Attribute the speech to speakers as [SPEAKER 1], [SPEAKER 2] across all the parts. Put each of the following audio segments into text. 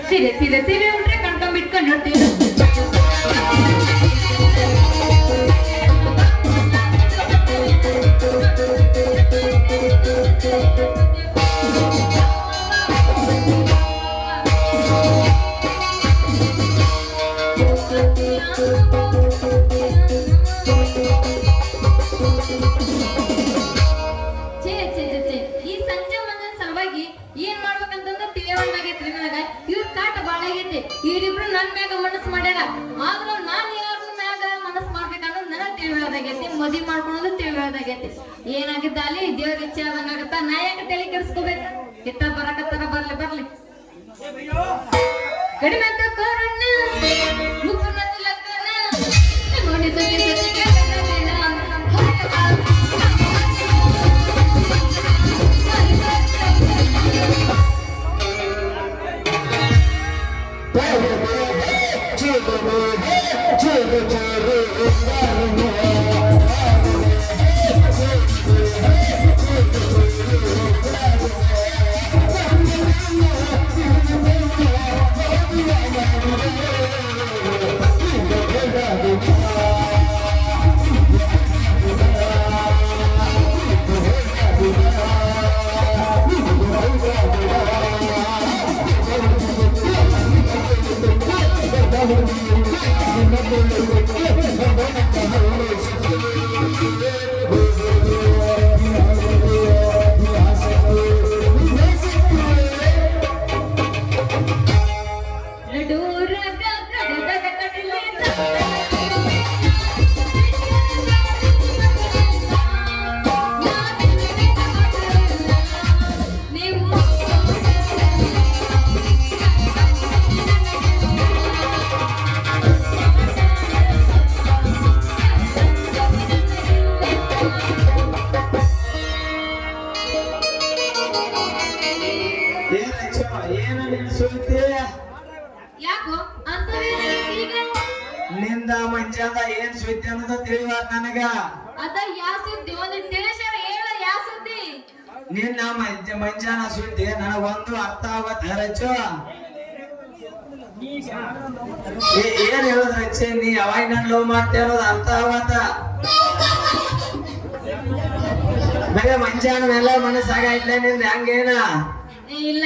[SPEAKER 1] ಸೀರೆ ಸೀರೆ ಸೀರೆ ಉಂಟ್ರೆ ಕಣ್ಕೊಂಡ್ಬಿಟ್ಕೊಂಡು ನೋಡ್ತೀವಿ. ಇವರಿಬ್ರು ನನ್ ಮ್ಯಾಗ ಮನಸ್ಸು ಮಾಡ್ಯಾರ. ಆದ್ರೂ ನಾನ್ ಯಾರ ಮ್ಯಾಗ ಮನಸ್ಸು ಮಾಡ್ಬೇಕನ್ನೋದು ನನಗ್ ತಿಳಿಯೋದಾಗೈತಿ. ಮದ್ವಿ ಮಾಡ್ಕೊಳೋದು ತಿಳಿಯೋದಾಗೈತಿ. ಏನಾಗಿದ್ದ ಅಲ್ಲಿ ದೇವ್ರ ಇಚ್ಛೆ ಆದಂಗಾಗತ್ತ. ನಾ ಯಾಕೆ ತಲೆ ಕೆಡಿಸ್ಕೋಬೇಕ? ಇತ್ತ ಬರಕತ್ತಾರ, ಬರ್ಲಿ ಬರ್ಲಿ. ಕಡಿಮೆ ಅಂತ ಕೋರಣ್ಣ ಮುಪ್ಪನದ್ದು ಲಕ್ಕನ ನೋಡಿ ಸತಿ ಸತಿ ಕೇಳದೇನ
[SPEAKER 2] ನಿಂದ ಮಂಜಾದ ಏನ್ ಸುದ್ದಿ ಅನ್ನೋದು ತಿಳಿವಾದ ನನಗ.
[SPEAKER 1] ಅದ ಯಾ ಸುದ್ದಿ ಒಂದು ತಿಳಿಸ್ಯಾರ, ಹೇಳ ಯಾ ಸುದ್ದಿ?
[SPEAKER 2] ನಿನ್ನ ಮಂಜಾನ ಸುದ್ದಿ ನನಗ ಒಂದು ಅರ್ಥ ಆಗತ್ತ ರಚ್ಚು. ಏನ್ ಹೇಳುದ ರಚ್ಚೆ, ನೀ ಯಾವಾಗ ನನ್ ಲವ್ ಮಾಡ್ತೇ ಅನ್ನೋದು ಅರ್ಥ ಆಗತ್ತ. ಬರೀ ಮಂಜಾನ ಮೇಲೆ ಮನಸ್ಸಾಗೈತ್ಲ ನಿಂದ ಹೆಂಗೇನ?
[SPEAKER 1] ಇಲ್ಲ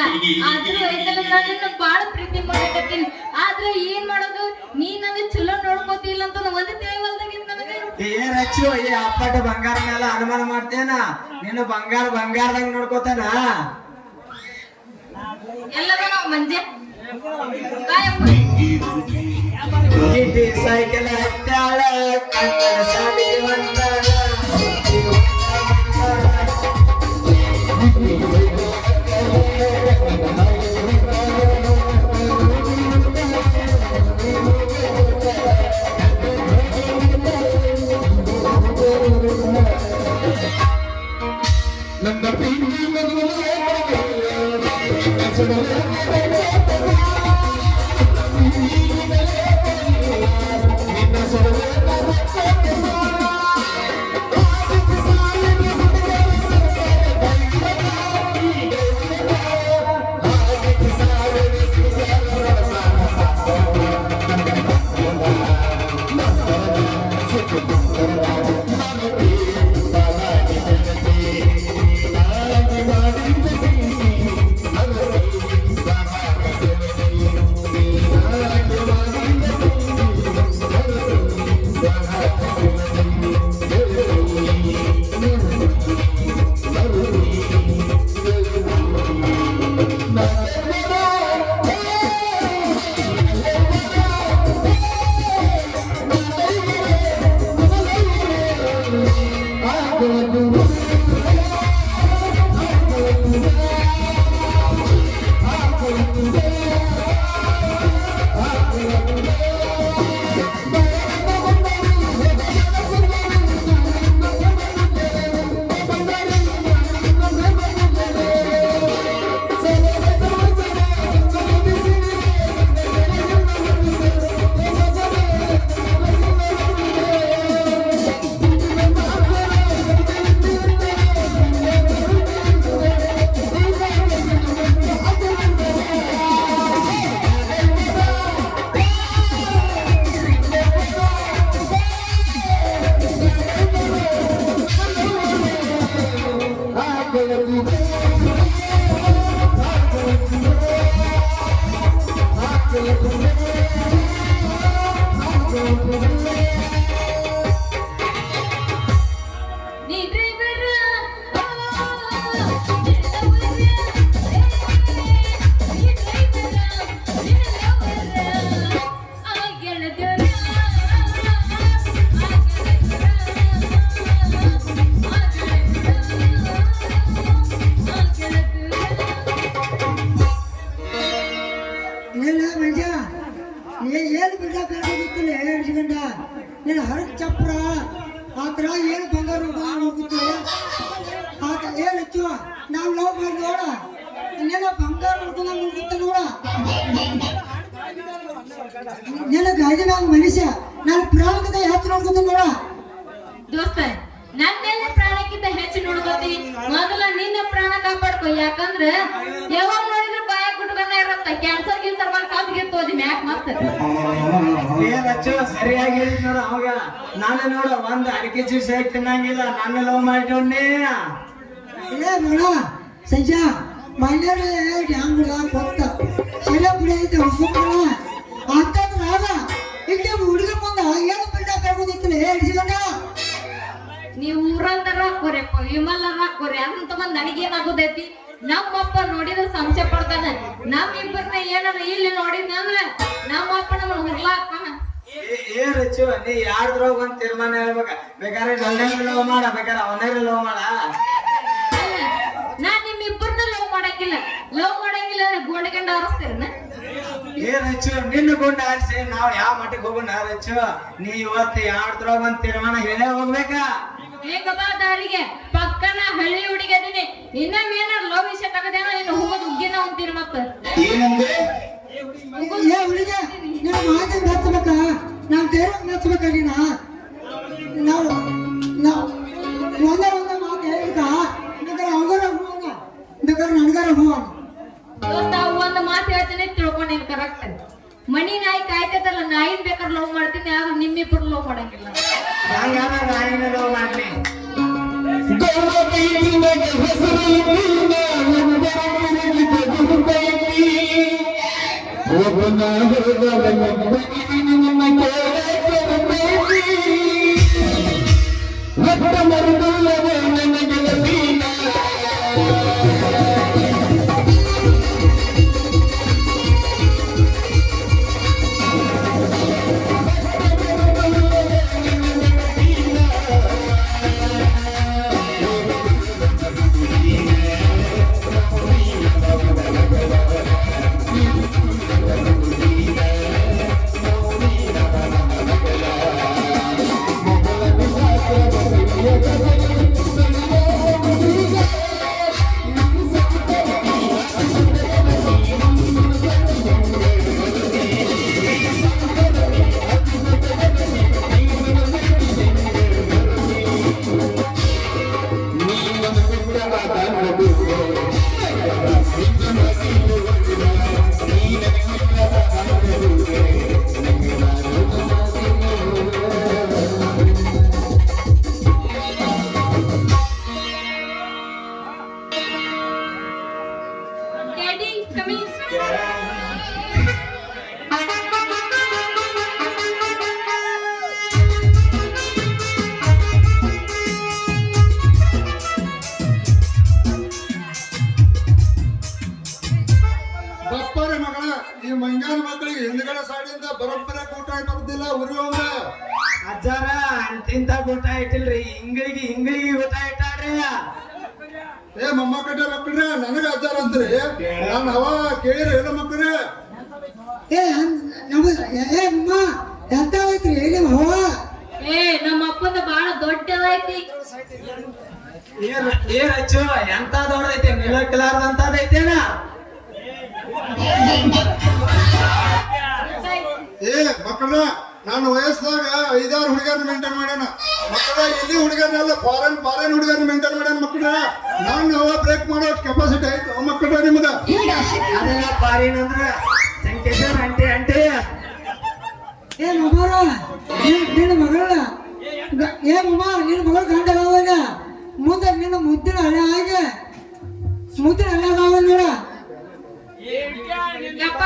[SPEAKER 1] ಆದ್ರೂ ನನ್ನ ಬಾಳ ಪ್ರೀತಿ ಮಾಡಕತ್ತೀನಿ. ಆದ್ರೆ ಏನ್ ಮಾಡೋದು, ನೀ ನನಗೆ ಚಲೋ ನೋಡ್ಕೋತಿಲ್ಲ ಅಂತ ಒಂದು ತಿಳಿವಲ್ದಾಗಿತ್ತು ನನಗೆ.
[SPEAKER 2] ಏನ್ ಹಚ್ಚು ಈ ಅಪ್ಪಟ ಬಂಗಾರ ಮೇಲೆ ಅನುಮಾನ ಮಾಡ್ತೇನ? ನೀನು ಬಂಗಾರದಂಗ ನೋಡ್ಕೋತಾನ?
[SPEAKER 1] ಎಲ್ಲದ ನಾವು ಮಂಜೆ
[SPEAKER 2] ಸೈಕಲ್ ಹತ್ತಾಳ ಕನ್ನಡ ಸಾಲಿಗೆ ಬಂದಾಳ.
[SPEAKER 3] ಏನ ಮಂಜ ಏನು ಬಿಡ್ದಾಕ ಗೊತ್ತಿಲ್ಲ ಹೇಳ್ಕೊಂಡ ನೀನು ಹರಕ್ ಚಪ್ರ ಆ ಥರ ಏನು ಬಂಗಾರ ಹೋಗುತ್ತೆ ಆತ ಏನು ಹೆಚ್ಚು ನಾವು ಲವ್ ಮಾಡಿ ನೋಡ ಇನ್ನೇನ ಬಂಗಾರ ನೋಡ್ಕೊಂಡ ನೋಡುತ್ತೆ ನೋಡ ನಿನ್ನ ಗಾಡಿ ಮ್ಯಾಗ ಮನುಷ್ಯ ನಾನು ಪ್ರಾಣಕ್ಕಿಂತ ಹೆಚ್ಚು ನೋಡ್ಕೊತ ನೋಡ
[SPEAKER 1] ದೋಸ್ತ ನನ್ನೆಲ್ಲ ಪ್ರಾಣಕ್ಕಿಂತ ಹೆಚ್ಚು ನೋಡ್ಕೋತಿ ಮೊದಲ ನಿನ್ನ ಪ್ರಾಣ ಕಾಪಾಡ್ಕೊ ಯಾಕಂದ್ರ ಯಾವಾಗ ನೋಡಿದ್ರು ಬಾಯ ಗುಡ್ಗನ್ನ ಇರತ್ತ ಕ್ಯಾನ್ಸರ್ ಗಿನ್ಸರ್ ಬಂದ್ ಕಾಲ್ ಗಿತ್ತೋದಿ ಮ್ಯಾಕ್ ಮತ್ತ
[SPEAKER 2] ರಚ್ಚು ಸರಿಯಾಗಿ ಹೇಳಿದ್ ನೋಡು ಅವಾಗ ನಾನು ನೋಡು ಒಂದ್ ಅಡಿಕೆ ಜ್ಯೂಸ್ ಹೇಗ್ ತಿನ್ನಂಗಿಲ್ಲ ನಾನು ಲವ್ ಮಾಡಿಕೊಂಡೆ
[SPEAKER 3] ಏ ನೋಡ ಸಂಜಾ ಮೈನರ್ ಡ್ಯಾಮ್ ಬಿಡ ಕೊತ್ತ ಸರಿಯಾಗಿ ಬಿಡ ಐತೆ ಹೊಸಬ್ರ ಅಂತಂದ್ರ ಆಗ ಇಲ್ಲಿ ಹುಡುಗ ಬಂದ ಏನು ಬಿಲ್ಡ ಕರ್ಕೊಂಡಿತ್ತಲ್ಲ ಹೇಳ್ಸಿಕೊಂಡ
[SPEAKER 1] ನೀವು ಊರಂದರ ಹಾಕೋರಿಪ್ಪ ವಿಮಲರ ಹಾಕೋರಿ ಅದಂತ ಬಂದ್ ನನಗೇನಾಗೋದೈತಿ ನಮ್ಮಪ್ಪ ನೋಡಿದ್ರೆ ಸಂಶಯ ಪಡ್ತಾನ ನಮ್ಮಿಬ್ಬರನ್ನ ಏನಾರ ಇಲ್ಲಿ ನೋಡಿದ್ನ ಅಂದ್ರ ನಮ್ಮಪ್ಪ ನಮ್ಮನ್ನ ಹುರ್ಲಾಕ್ತಾನ
[SPEAKER 2] ಏ ರಚ್ಚು ನೀ ಯಾರ್ದ್ರೋಗ ಒಂದ್ ತೀರ್ಮಾನ ಹೇಳ್ಬೇಕ ಬೇಕಾದ್ರೆ ಗಂಡನ ಲವ್ ಮಾಡ ಬೇಕಾದ್ರೆ ಅವನೇ ಲವ್ ಮಾಡ
[SPEAKER 1] ನಾನ್ ನಿಮ್ಮಿಬ್ಬರನ್ನ ಲವ್ ಮಾಡಂಗಿಲ್ಲ ಅಂದ್ರೆ ಗೋಡೆಗಂಡ ಆರಿಸ್ತೀರನ
[SPEAKER 2] ಏ ರಚ್ಚು ನಿನ್ನ ಗುಂಡ ಆರಿಸಿ ನಾವ್ ಯಾವ ಮಟ್ಟಿಗೆ ಹೋಗೋಣ ರಚ್ಚು ನೀ ಇವತ್ತು ಯಾರ್ದ್ರೋಗ ಒಂದ್ ತೀರ್ಮಾನ ಹೇಳೇ ಹೋಗ್ಬೇಕಾ
[SPEAKER 1] ಹೇಗಬಾ ದಾರಿಗೆ ಪಕ್ಕನ ಹಳ್ಳಿ ಹುಡುಗಿ ಅದೀನಿ ಇನ್ನೇನಾರ ಲವ್ ವಿಷಯ ತಗದೇನೋ ಇನ್ನು ಹೋಗೋದು ಉಗ್ಗಿನ ಅಂತೀರಿ ಮತ್ತ
[SPEAKER 2] ಏನಂದ್ರೆ
[SPEAKER 3] ಏ ಹುಡುಗ ನಿನ್ನ ಮಾತಿಗೆ ಮೆಚ್ಚಬೇಕ ನಾವು ಧೈರ್ಯ ಮೆಚ್ಚಬೇಕ ನೀನ ನಾವು ನಾವು ಒಂದೇ ಮಾತು ಹೇಳಿದ ಬೇಕಾದ್ರೆ ಅವಗಾರ ಹೂವನ ಬೇಕಾದ್ರೆ ನನಗಾರ ಹೂವನ
[SPEAKER 1] ದೋಸ್ತ ಒಂದ್ ಮಾತು ಹೇಳ್ತೀನಿ ತಿಳ್ಕೊಂಡಿನಿ ಕರೆಕ್ಟ್ ಮನಿ ನಾಯಿ ಕಾಯ್ತದಲ್ಲ ನಾಯಿನ್ ಬೇಕಾದ್ರೆ ಲವ್ ಮಾಡ್ತೀನಿ ಆದ್ರೆ ನಿಮ್ಮಿಬ್ರು ಲವ್ ಮಾಡಂಗಿಲ್ಲ
[SPEAKER 2] ಹಂಗಾರ ನಾಯಿನ ಲವ್ ಮಾಡ್ಲಿ
[SPEAKER 1] ಡ್ಯಾಡಿ ಕಮಿಂಗ್
[SPEAKER 4] ಬಪ್ಪರೆ ಮಗಳ ಈ ಮಂಜಾನ ಮಕ್ಕಳಿಗೆ ಹಿಂದ್ಗಡೆ ಸೈಡಿಂದ ಬರೋಬ್ಬರ ಊಟ ಬರುದಿಲ್ಲ ಉರಿಯೋಂಗ
[SPEAKER 2] ಅಜ್ಜಾರ ಅಂತಿಂತ ಊಟ ಇಟ್ಟಿಲ್ರಿ ಹಿಂಗಳಿಗೆ ಊಟ ಇಟ್ಟಾರ್ರಿ
[SPEAKER 4] ಏ ಮೊಮ್ಮಕ್ಕಳ ಮಕ್ಕಳ್ರೆ ನನಗ ಅಜ್ಜಾರ ಅಂತ್ರಿ ನಾನು ಅವ ಕೇಳಿರಿ ಎಲ್ಲ ಮಕ್ಕಳ್ರೆ
[SPEAKER 3] ಏ ನಮ್ಮ ಏ ಅಮ್ಮ ಎಂತ ಐತ್ರಿ ಹೇಳಿ ಹವ
[SPEAKER 1] ಏ ನಮ್ಮ ಅಪ್ಪಂದ ಬಾಳ ದೊಡ್ಡದೈತಿ
[SPEAKER 2] ಏ ರಚ್ಚು ಎಂತ ದೊಡ್ಡದೈತೆ ನಿಲ್ಲಕ್ಲಾರ್ದಂತದೈತೇನ
[SPEAKER 4] ಏ ಮಕ್ಕಳ ನಾನು ವಯಸ್ಸಾಗ 5-6 ಹುಡುಗರನ್ನ ಮೇಂಟೈನ್ ಮಾಡ್ಯಾನ ಮಕ್ಕಳ ಇಲ್ಲಿ ಹುಡುಗರನ್ನೆಲ್ಲ ಫಾರಿನ್ ಹುಡುಗರನ್ನ ಮೇಂಟೈನ್ ಮಾಡ್ಯಾನ ಮಕ್ಕಳ ನಾನು ಅವ ಬ್ರೇಕ್ ಮಾಡೋ ಕೆಪಾಸಿಟಿ ಐತೆ ಮಕ್ಕಳ ನಿಮ್ದ
[SPEAKER 2] ಅದೆಲ್ಲ ಪಾರಿನ ಅಂದ್ರ ಸಂಕೇಶನ್ ಅಂಟಿ
[SPEAKER 3] ಏ ಮಮ್ಮರ ನಿನ್ನ ಮಗಳ ಏ ಮಮ್ಮ ನಿನ್ನ ಮಗಳ ಗಂಡ ಅವನ ಮುಂದೆ ನಿನ್ನ ಮುದ್ದಿನ ಹಳೆ ಹಾಗೆ ಮುದ್ದಿನ ಹಳೆ ಅವ ನೋಡ
[SPEAKER 1] ಯಪ್ಪ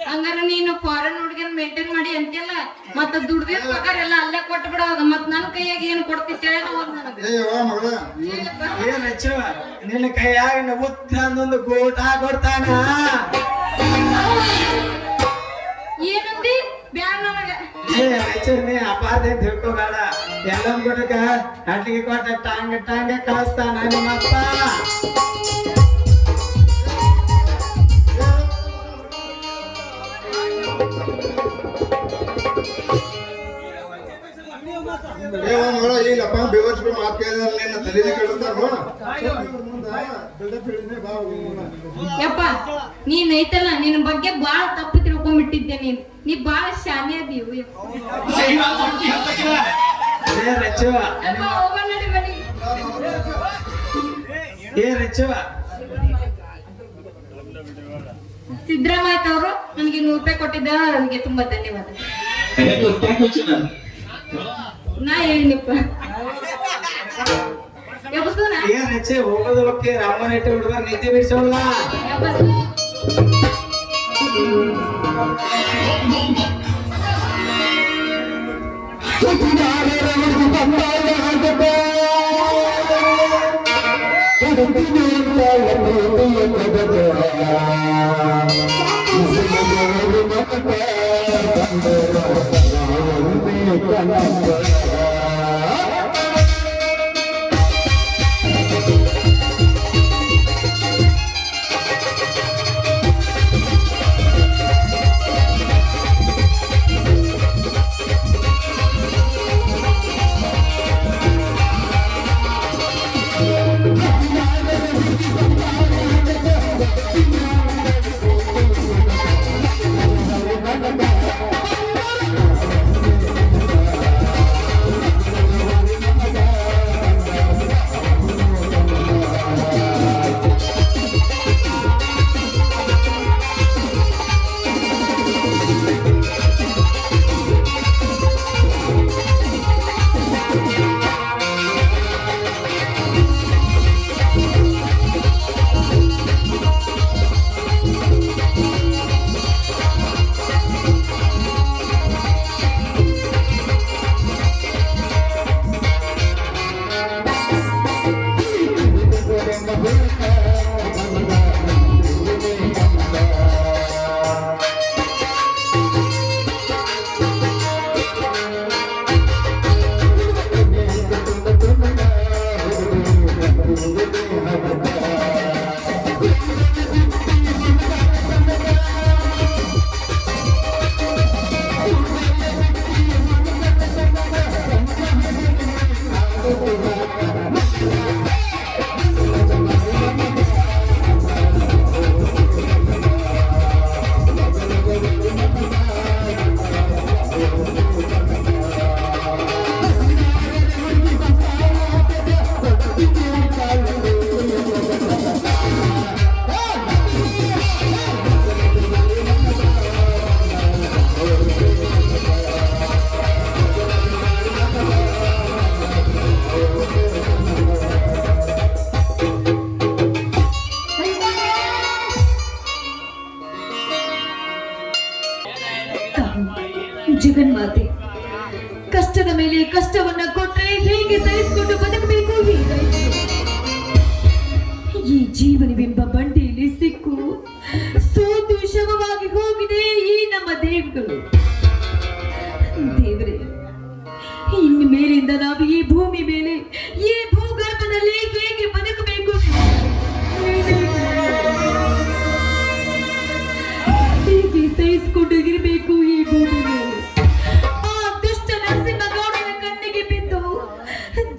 [SPEAKER 1] ಹಂಗಾರ ನೀನು ಫಾರಿನ್ ಹುಡುಗಿನ ಮೇಂಟೈನ್ ಮಾಡಿ ಅಂತಿಲ್ಲ ಮತ್ತ ದುಡ್ದಿದ್ ಪಗಾರ ಎಲ್ಲ ಅಲ್ಲೇ ಕೊಟ್ಟು ಬಿಡೋದ ಮತ್ ನನ್ ಕೈಯಾಗ ಏನ್ ಕೊಡ್ತಿತ್ತೇಳ ನನಗ
[SPEAKER 4] ಏ ವಾ ಮಗಳ
[SPEAKER 2] ಏ ರಚ್ಚು ನಿನ್ನ ಕೈಯಾಗ ನಗುತ್ತ ಅಂದೊಂದು ಗೋಟ ಕೊಡ್ತಾನ
[SPEAKER 1] ಏನಂದಿ ಬ್ಯಾಡ ನನಗ
[SPEAKER 2] ಏ ರಚ್ಚು ನೀ ಅಪಾರ್ಥ ತಿಳ್ಕೋಬೇಡ ಎಲ್ಲ ಗುಡಕ ಅಡ್ಲಿಗೆ ಕೊಟ್ಟ ಟಾಂಗ ಕಳಿಸ್ತಾನ ನಿಮ್ಮಪ್ಪ
[SPEAKER 4] ಮಗಳ ಇಲ್ಲಪ್ಪ ಬೇವರ್ಸ್ಗಳು ಮಾತು ಕೇಳಿದ್ರೆ ನಿನ್ನ ತಲೆನೇ ಕೇಳುತ್ತಾರ
[SPEAKER 1] ಯಪ್ಪ ನೀನ್ ಐತಲ್ಲ ನಿನ್ ಬಗ್ಗೆ ಬಾಳ ತಪ್ಪು ತಿಳ್ಕೊಂಡ್ಬಿಟ್ಟಿದ್ದೆ ನೀ ಬಾಳ ಶಾನೆ ಅದೀವು
[SPEAKER 2] ಏ ರಚ್ಚು
[SPEAKER 1] ಹೋಗೋಣ ನಡಿ ಬನ್ನಿ.
[SPEAKER 2] ಏ ರಚ್ಚು
[SPEAKER 1] ಸಿದ್ದರಾಮಯ್ಯ ಅವರು ನನಗೆ 100 ರೂಪಾಯಿ ಕೊಟ್ಟಿದ್ದ ನನಗೆ ತುಂಬಾ ಧನ್ಯವಾದ. ನಾ ಹೇಳಿನಪ್ಪ ಯಪ್ಪನ
[SPEAKER 2] ಏ ರಚ್ಚೆ ಹೋಗೋದು ಓಕೆ ರಾಮನ ಇಟ್ಟು ಹುಡುಗ ನಿದ್ದೆ ಬಿಡಿಸೋಲ್ಲ
[SPEAKER 1] ಜಗನ್ಮಾತೆ ಕಷ್ಟದ ಮೇಲೆ ಕಷ್ಟವನ್ನ ಕೊಟ್ಟರೆ ಹೇಗೆ ಸಹಿಸಿಕೊಂಡು ಬದುಕಬೇಕು ಈ ಜೀವನವೆಂಬ ಬಂಡಿಯಲ್ಲಿ ಸಿಕ್ಕು ಸೋತು ಶವವಾಗಿ ಹೋಗಿದೆ ಈ ನಮ್ಮ ದೇವಗಳು. ದೇವರೇ, ಇನ್ನು ಮೇಲಿಂದ ನಾವು ಈ ಭೂಮಿ ಮೇಲೆ ಈ ಭೂಗರ್ಭದಲ್ಲಿ ಹೇಗೆ ಬದುಕಬೇಕು ಹೇಗೆ ಸಹಿಸಿಕೊಂಡು ಇರಬೇಕು ಈ ಭೂಮಿ ಮೇಲೆ. ಆ ದುಷ್ಟ ನರಸಿಂಹಗೌಡನ ಕಣ್ಣಿಗೆ ಬಿದ್ದು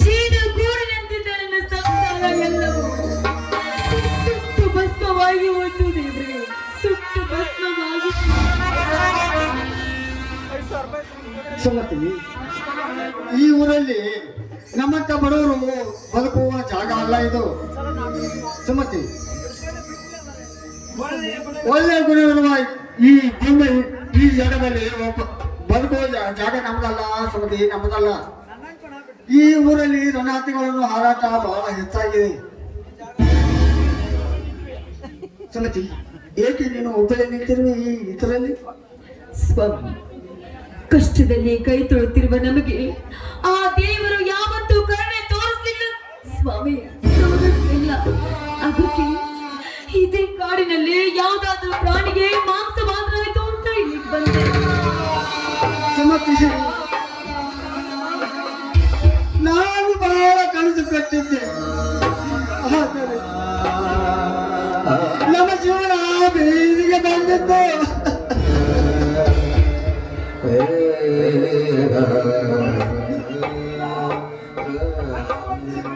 [SPEAKER 1] ಜೀವ ಗೂಡಿನಂತಿದ್ದ ನನ್ನ ಸಂಸಾರ ಎಲ್ಲವೂ ಸುಟ್ಟು ಭಸ್ಮವಾಗಿ ಒಂದು ದೇವರೇ, ಸುಟ್ಟು ಭಸ್ಮವಾಗಿ.
[SPEAKER 3] ಸುಮತಿ, ಈ ಊರಲ್ಲಿ ನಮ್ಮಂತ ಬಡವರು ಬದುಕುವ ಜಾಗ ಅಲ್ಲ ಇದು. ಸುಮತಿ, ಒಳ್ಳೆ ಗುಣವಿರುವ ಈ ಭೂಮಿ ಈ ಜಾಗದಲ್ಲಿ ಬದುಕುವ ಜಾಗ ನಮ್ದಲ್ಲ ಸುಮತಿ, ನಮ್ಮದಲ್ಲ. ಈ ಊರಲ್ಲಿ ರಣಹತ್ಯೆಗಳನ್ನು ಹಾರಾಟ ಬಹಳ ಹೆಚ್ಚಾಗಿದೆ. ಸುಮತಿ, ಏಕೆ ನೀನು ಒಬ್ಬಳೇ ನಿಂತಿರುವೆ ಈ ಇದರಲ್ಲಿ?
[SPEAKER 1] ಸ್ವಾಮಿ, ಕಷ್ಟದಲ್ಲಿ ಕೈ ತೊಳುತ್ತಿರುವ ನಮಗೆ ಆ ದೇವರು ಯಾವತ್ತೂ ಕರುಣೆ ತೋರಿಸಲಿಲ್ಲ ಸ್ವಾಮಿ, ತೋರಿಸಲಿಲ್ಲ. ಅದಕ್ಕೆ ಇದೇ ಕಾಡಿನಲ್ಲಿ ಯಾವುದಾದ್ರೂ ಪ್ರಾಣಿಗೆ ಮಾಂಸವಾದ್ರಾಯ್ತು ಅಂತ ಇಲ್ಲಿ ಬಂದೆ.
[SPEAKER 3] ಸುಮತಿ, ನಾನು ಬಹಳ ಕನಸು ಕಟ್ಟಿದ್ದೆ. ಆದರೆ ನಮ್ಮ ಜೀವನ ಬೀದಿಗೆ ಬಂದಿದ್ದು.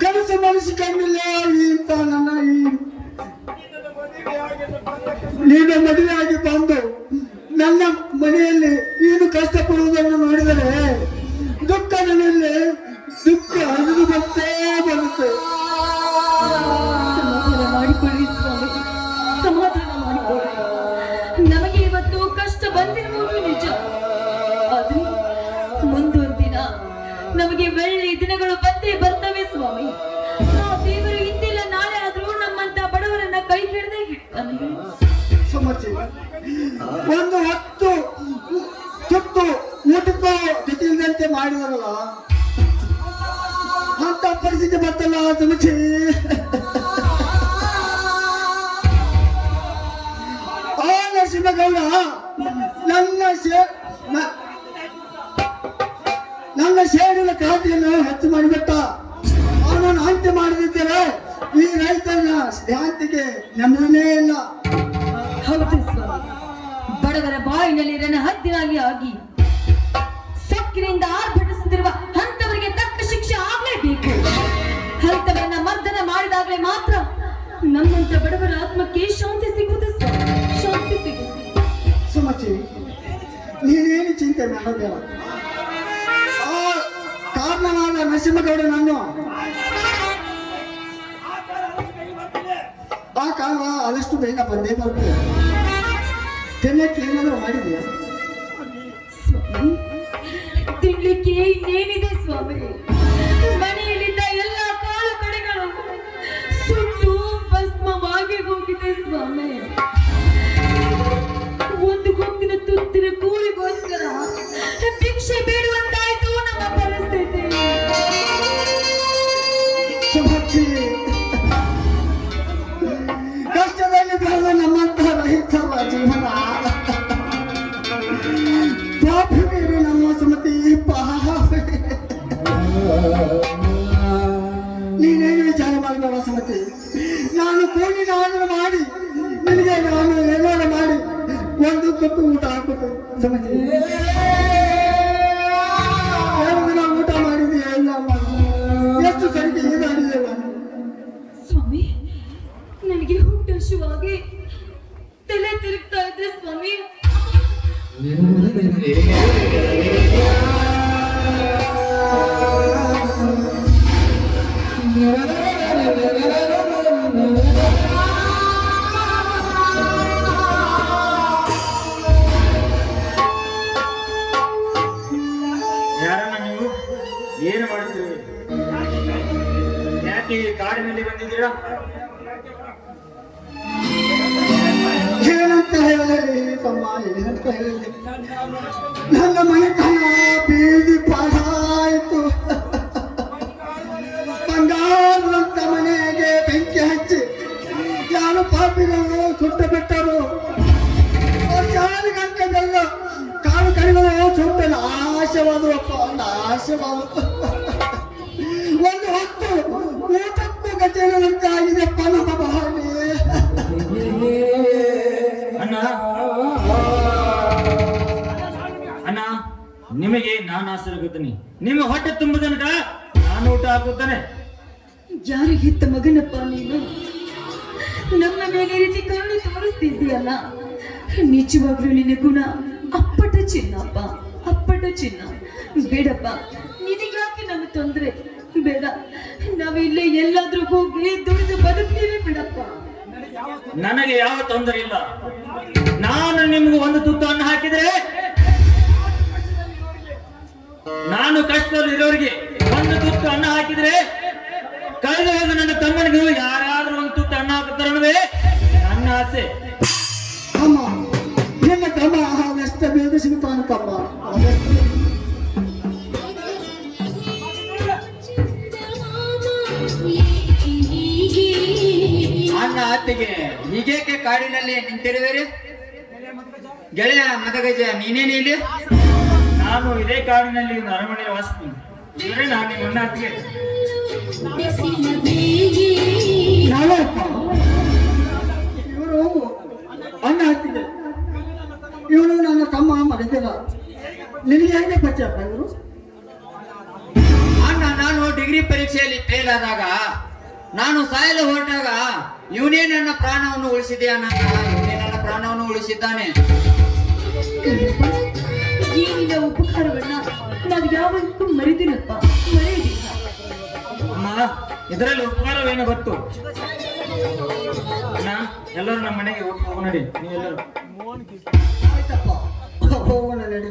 [SPEAKER 3] ಕನಸು ಮನಸ್ಸು ಕಂಡಿಲ್ಲ ಇಂತ ನನ್ನ ನೀನು ಮದುವೆಯಾಗಿ ಬಂದು ನನ್ನ ಮನೆಯಲ್ಲಿ ನೀನು ಕಷ್ಟಪಡುವುದನ್ನು ನೋಡಿದರೆ ದುಃಖ ನನ್ನಲ್ಲಿ ದುಃಖ ಹರಿದು ಬರ್ತೇ ಬರುತ್ತೆ.
[SPEAKER 1] ಸಮಾಧಾನ ಮಾಡಿಕೊಳ್ಳಿ ಸ್ವಾಮಿ, ಸಮಾಧಾನ ಮಾಡಿಕೊಳ್ಳಿ. ನಮಗೆ ಇವತ್ತು ಕಷ್ಟ ಬಂದಿರುವುದು ನಿಜ, ಆದ್ರೆ ಮುಂದೊಂದು ದಿನ ನಮಗೆ ಒಳ್ಳೆಯ ದಿನಗಳು ಬಂದೇ ಬರ್ತವೆ ಸ್ವಾಮಿ. ಆ ದೇವರು ಇಂದಿಲ್ಲ ನಾಳೆ ಆದ್ರೂ ನಮ್ಮಂತ ಬಡವರನ್ನ ಕೈ ಹಿಡ್ದೇ ಹಿಡ್ತಾನೆ.
[SPEAKER 3] ಸುಮತಿ, ಒಂದು ಹೊತ್ತು ತುತ್ತು ಊಟಕ್ಕೂ ಜೊತೆಯಿಲ್ಲದಂತೆ ಮಾಡಿದರಲ್ಲ, ಅಂತ ಪರಿಸ್ಥಿತಿ ಬರ್ತಲ್ಲ ಸುಮತಿ. ಆ ನರಸಿಂಹಗೌಡ ನನ್ನ ಸೇಡಿನ ಖಾತೆಯನ್ನು ಹೆಚ್ಚು ಮಾಡಿಬಿಟ್ಟ. ಅವನನ್ನು ಅಂತ್ಯ ಮಾಡದಿದ್ದರೆ ಈ ರೈತನ ಶಾಂತಿಗೆ ನೆಮ್ಮದಿನೇ ಇಲ್ಲ.
[SPEAKER 1] ಹೌದು ಸ್ವಾಮಿ, ಬಡವರ ಬಾಯಿನಲ್ಲಿ ರಣ ಹದ್ದಿನಾಗಿ ಆಗಿ ಸೊಕ್ಕಿನಿಂದ ಆರ್ಭಟಿಸುತ್ತಿರುವ ಅಂತವರಿಗೆ ತಕ್ಕ ಶಿಕ್ಷೆ ಆಗ್ಲೇಬೇಕು. ಅಂತವರನ್ನ ಮರ್ದನ ಮಾಡಿದಾಗಲೇ ಮಾತ್ರ ನಮ್ಮಂತ ಬಡವರ ಆತ್ಮಕ್ಕೆ ಶಾಂತಿ ಸಿಗುವುದು ಸ್ವಾಮಿ, ಶಾಂತಿ ಸಿಗುವುದು.
[SPEAKER 3] ಸುಮತಿ, ನೀನೇನು ಚಿಂತೆ ಮಾಡಬೇಡ. ಆ ಕಾರಣವಾದ ನರಸಿಂಹಗೌಡನನ್ನು ಆ ಕಾಲ ಆದಷ್ಟು ಬೇಗ ಬಂದೇ ಬರ್ತದೆ. ತಿನ್ನಕ್ಕೆ ಏನಾದರೂ ಮಾಡಿದೆಯಾ
[SPEAKER 1] ಸ್ವಾಮಿ? ತಿನ್ಲಿಕ್ಕೆ ಇನ್ನೇನಿದೆ ಸ್ವಾಮಿ? ಮನೆಯಲ್ಲಿದ್ದ ಎಲ್ಲ ಕಾಳು ಕಡೆಗಳು ಸುಟ್ಟು ಭಸ್ಮವಾಗಿ ಹೋಗಿದೆ ಸ್ವಾಮಿ. ಒಂದು ಹೊತ್ತಿನ ತುತ್ತಿನ ಕೂಲಿಗೋಸ್ಕರ ಭಿಕ್ಷೆ ಬೇಡುವಂತಾಯ್ತು ನಮ್ಮ ಪರಿಸ್ಥಿತಿ.
[SPEAKER 3] ಸುಮತಿ, ಕಷ್ಟದಲ್ಲಿ ಬೆಳೆದ ನಮ್ಮಂತಹ ರೈತರ ಜೀವನ ಪಾಪವೇ ನಮ್ಮ ಸುಮತಿ, ಪಾಪವೇ. ನೀನೇನು ವಿಚಾರ ಮಾಡಬೇಡ ಸುಮತಿ. ನಾನು ಕೂಲಿ ನಾನು ಮಾಡಿ ನಿನಗೆ ನಾನು ಏನಾರು ಮಾಡಿ ಒಂದು ತುತ್ತು ಊಟ ಹಾಕುತ್ತೆ ಸುಮತಿ. ಎರಡು ದಿನ ಊಟ ಮಾಡಿದೆಯಾ ಇಲ್ಲ ಎಷ್ಟು ಸರಿಗೆ ಏನಾಡಿದೆ
[SPEAKER 1] ಸ್ವಾಮಿ, ನನಗೆ ಹುಟ್ಟು ಹಸುವಾಗಿ ತಲೆ ತಿರುಗ್ತಾ ಇದೆ ಸ್ವಾಮಿ.
[SPEAKER 2] ಯಾರನ್ನ ನೀವು? ಏನು ಮಾಡ್ತೀರಿ? ಯಾಕೆ ಈ ಕಾಡಿನಲ್ಲಿ ಬಂದಿದ್ದೀರಾ?
[SPEAKER 3] ಏನಂತ ಹೇಳಲಿ ತಮ್ಮ, ಏನಂತ ಹೇಳಲಿ? ನನ್ನ ಮನೆತನ ಬೀದಿ ಪಾಡಾಯಿತು. ಬಂಗಾರದಂತ ಮನೆಗೆ ಬೆಂಕಿ ಹಚ್ಚಿ ಯಾರು ಪಾಪಿಗಳು ಸುಟ್ಟು ಬಿಟ್ಟರು. ಗಂಟೆಲ್ಲ ಕಾಳು ಕಡಿಗಳು ಸುಟ್ಟು ನಾಶವಾದವಪ್ಪ, ನಾಶವಾದ. ಒಂದು ಹೊತ್ತು ಊಟಕ್ಕೂ ಗಜೆನಂತಾಗಿದೆಪ್ಪ ನಮ್ಮ ಬಾಳಿ.
[SPEAKER 2] ಅಣ್ಣ ಅಣ್ಣ, ನಿಮಗೆ ನಾನು ಆಸರಾಗುತ್ತೇನೆ. ನಿಮ್ಮ ಹೊಟ್ಟೆ ತುಂಬುದನಕ ನಾನು ಊಟ ಹಾಕುತ್ತಾನೆ.
[SPEAKER 1] ಯಾರು ಹೆತ್ತ ಮಗನಪ್ಪ ನೀನು? ನಮ್ಮ ಮೇಲೆ ಈ ರೀತಿ ಕರುಣೆ ತೋರಿಸ್ತಿದ್ದೀಯಲ್ಲ, ನಿಜವಾಗ್ಲೂ ನಿನ್ನ ಗುಣ ಅಪ್ಪಟ ಚಿನ್ನಪ್ಪ, ಅಪ್ಪಟ ಚಿನ್ನ. ಬೇಡಪ್ಪ, ನಿನಗ್ಯಾಕೆ ನಮ್ಮ ತೊಂದರೆ? ಬೇಡ, ನಾವಿಲ್ಲೇ ಎಲ್ಲಾದ್ರೂ ಹೋಗಿ ದುಡಿದು ಬದುಕ್ತೀವಿ ಬಿಡಪ್ಪ.
[SPEAKER 2] ನನಗೆ ಯಾವ ತೊಂದರೆ ಇಲ್ಲ. ನಾನು ನಿಮ್ಗೆ ಒಂದು ತುತ್ತು ಅನ್ನ ಹಾಕಿದ್ರೆ, ನಾನು ಕಷ್ಟದಲ್ಲಿ ಇರೋರಿಗೆ ಒಂದು ತುತ್ತು ಅನ್ನ ಹಾಕಿದ್ರೆ, ಕಳೆದ ಹೋದ ನನ್ನ ತಮ್ಮನಿಗೂ ಯಾರಾದ್ರೂ ಒಂದು ತುತ್ತು ಅನ್ನ ಹಾಕುತ್ತಾರೆ ಅನ್ನೋದೇ ನನ್ನ ಆಸೆ.
[SPEAKER 3] ಅಮ್ಮ, ನಿನ್ನ ತಮ್ಮ ಅದೆಷ್ಟು ಬೇಗ ಸಿಗುತ್ತಾನೆ ತಮ್ಮ.
[SPEAKER 5] ಅನ್ನ ಅತ್ತಿಗೆ ಹೀಗೇಕೆ ಕಾಡಿನಲ್ಲಿ ನಿಂತಿರುವಿರಿ? ಗೆಳೆಯ ಮದಗಜ, ನೀನೇನು ಇಲ್ಲಿ?
[SPEAKER 2] ನಾನು ಇದೇ ಕಾಡಿನಲ್ಲಿ ಒಂದು ಅರಮನೆಯಲ್ಲಿ ವಾಸಿಸ್ತೀನಿ. ಇವರೇ ನಾನು ನಿಮ್ಮ ಅತ್ತಿಗೆ.
[SPEAKER 3] ಇವರು ಅಣ್ಣ ಹತ್ತಿದೆ. ಇವನು ನನ್ನ ತಮ್ಮ ಮರಿದಿಲ್ಲ. ನಿನಗೆ ಹೇಗೆ ಪರಿಚಯಪ್ಪ ಇವರು?
[SPEAKER 5] ಅಣ್ಣ ನಾನು ಡಿಗ್ರಿ ಪರೀಕ್ಷೆಯಲ್ಲಿ ಫೇಲ್ ಆದಾಗ ನಾನು ಸಾಯಲು ಹೊರಟಾಗ ಇವನೇ ನನ್ನ ಪ್ರಾಣವನ್ನು ಉಳಿಸಿದೆ ಅಣ್ಣ, ಇವನೇ ನನ್ನ ಪ್ರಾಣವನ್ನು ಉಳಿಸಿದ್ದಾನೆ.
[SPEAKER 1] ಏನಿಲ್ಲ ಉಪಕಾರವನ್ನ ನಾವು ಯಾವತ್ತೂ ಮರಿದಿಲ್ಲಪ್ಪ, ಮರೆಯುವುದಿಲ್ಲ.
[SPEAKER 2] ಅಮ್ಮ ಇದರಲ್ಲಿ ಉಪಕಾರವೇನು ಗೊತ್ತು? ಅಣ್ಣ ಎಲ್ಲರೂ ನಮ್ಮ ಮನೆಗೆ ಹೋಗೋಣ ನಡಿ, ನೀವೆಲ್ಲರೂ.
[SPEAKER 3] ಆಯ್ತಪ್ಪ ಹೋಗೋಣ ನಡಿ.